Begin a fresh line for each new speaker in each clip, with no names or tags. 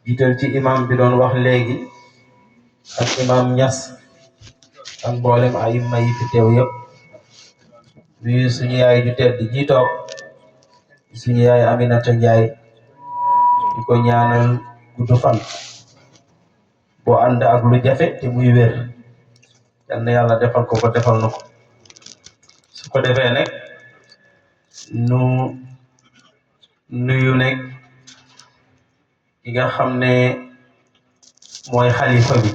jiital ci imam bi doon wax léegi ak imam Ñas ak mboolem ay may fi teew yëpp nuyu suñu yaay ju tedd ji toog suñu yaay Aminata Njaay di ko ñaanal gudd fan boo ànd ak lu jafe te muy wér yal na yàlla defal ko defal na ko su ko defee nag nu nuyu nekk ki nga xam ne mooy xalifa bi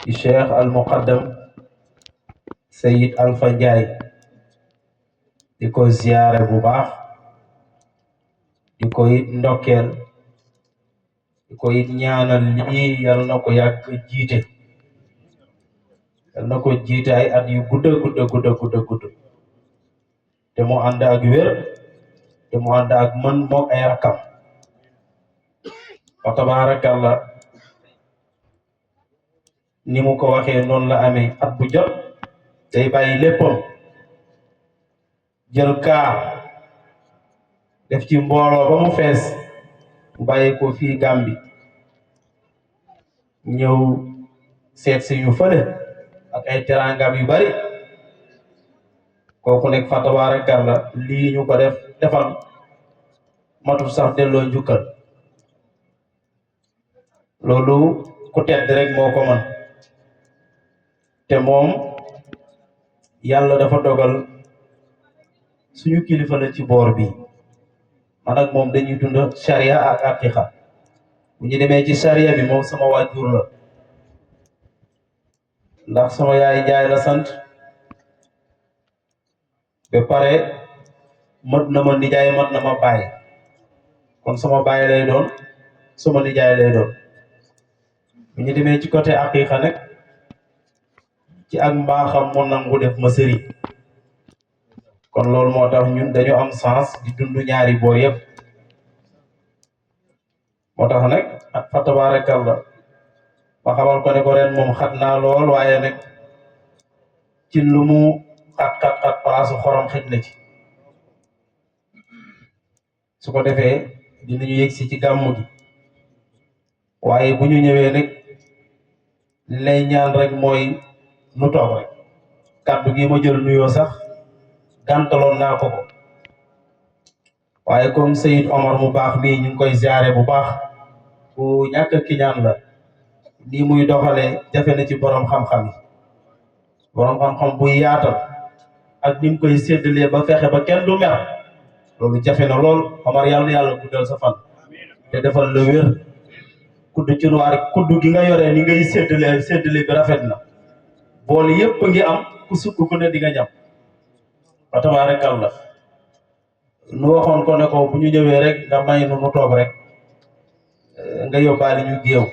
di Cheikh al Muqaddam Sayid Alpha Njaay di ko ziyaare bu baax di ko it ndokkeel di ko it ñaanal lii yal na ko yàgg jiite yal na ko jiite ay at yu gudd te mu ànd ak wér te mu ànd ak mën moog ay rakam wa tabarakallah ni mu ko waxee noonu la amee at bu jot day bàyyi léppam jël kaar def ci mbooloo ba mu fees mu bàyyi ko fii Gàmbi ñëw seet si ñu fële ak ay terangam yu bari kooku nekk fa tabarakallah lii ñu ko defal matul sax delloo njukkal loolu ku tedd rek moo ko mën te moom yàlla dafa dogal suñu kilifa la ci boor bi man ak moom dañuy dund sharia ak aqiqa bu ñu demee ci sharia bi moom sama waajur la ndax sama yaay Njaay la sant ba pare mat na ma nijaay mat na ma baay kon sama baay lay doon sama nijaay lay doon bu ñu demee ci côté aqiqa nag ci ak mbaaxam mu nangu def ma sëriñ kon loolu moo tax ñun dañu am sens di dund ñaari boor yëpp moo tax nag fa tabarakallah ma xamal ko ne ko ren moom xat naa lool waaye nag ci lu mu xat palaasu xorom xëj na ci su ko defee dinañu yegsi ci gàmmu gi waaye bu ñu ñëwee nag li lay ñaan rek mooy nu toog rek kàddu gi ma jël nuyoo sax gàntaloon naa ko waaye comme Sayid Omar mu baax mii ñu ngi koy ziare bu baax ku ñàkk ki ñaan la nii muy doxalee jafe na ci borom xam-xam yi borom xam-xam buy yaatal ak ni mu koy séddalee ba fexe ba kenn du mer loolu jafe na lool Omar yàlla na yàlla guddal sa fan te defal la wér kudd ci noir kudd gi nga yoree ni ngay séddale bi rafet na bool yépp ngi am ku sukk ku ne di nga ñam fa tabarakallah nu waxoon ko ne ko bu ñu ñëwee rek nga may nu nu toog rek nga yóbbaale ñu géew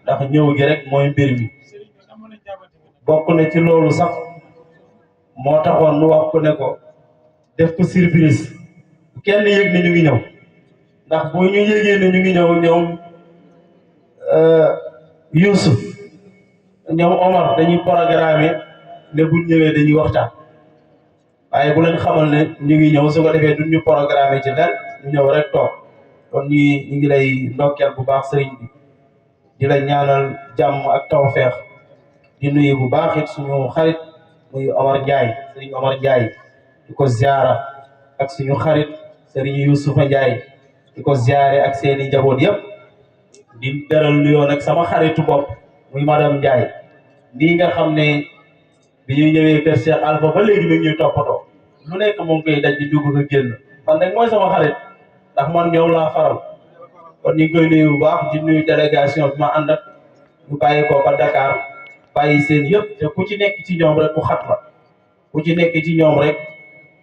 ndax ñëw gi rek mooy mbir mi bokk na ci loolu sax moo taxoon nu wax ko ne ko def ko surprise kenn yëg ne ñu ngi ñëw ndax bu ñu yëgee ne ñu ngi ñëw ñoom Youssouf ñoom Omar dañuy programme ne buñ ñëwee dañuy waxtaan waaye bu leen xamal ne ñu ngi ñëw su ko defee duñ ñu programme ci dal ñu ñëw rek toog kon ñu ngi lay ndokkeel bu baax sëriñ bi di la ñaanal jàmm ak tawfeex di nuyu bu baax it suñu xarit muy Omar Ndiaye sëriñ Omar Ndiaye di ko ziara ak suñu xarit sëriñ Youssoufa Ndiaye di ko ziare ak seeni njaboot yëpp di beral nuyoo nag sama xaritu bopp muy madame Ndiaye nii nga xam ne bi ñu ñëwee kër Cheikh Alpha ba léegi mi ngi ñuy toppatoo lu nekk moom koy daj di dugg nga génn man nag mooy sama xarit ndax man ñoom laa faral kon ñu ngi koy nuyu bu baax di nuyu délégation bi ma ànd ak ñu bàyyi ko ba Dakar bàyyi seen yëpp te ku ci nekk ci ñoom rek ku xat la ku ci nekk ci ñoom rek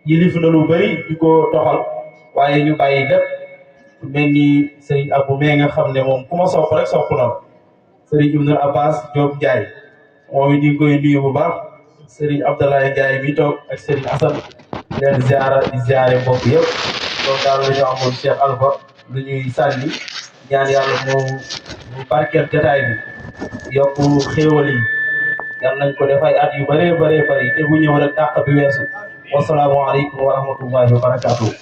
yilif na lu bari di ko doxal waaye ñu bàyyi lépp mel ni Serigne Abou mais nga xam ne moom ku ma sopp rek sopp na la Serigne Ibn Abbas Diop Ndiaye moom it ñu ngi koy nuyu bu baax Serigne Abdoulaye Ndiaye mi toog ak Serigne Assane leen ziara di ziare mbokk yëpp loolu daal la ñu amoon Cheikh Alpha lu ñuy sànni ñaan yàlla mu barkeel jotaay bi yokku xéewal yi yal nañ ko def ay at yu bëree bëree bëri te bu ñëw rek dàq bi weesu wasalaamu aleykum wa rahmatullahi wa barakatuh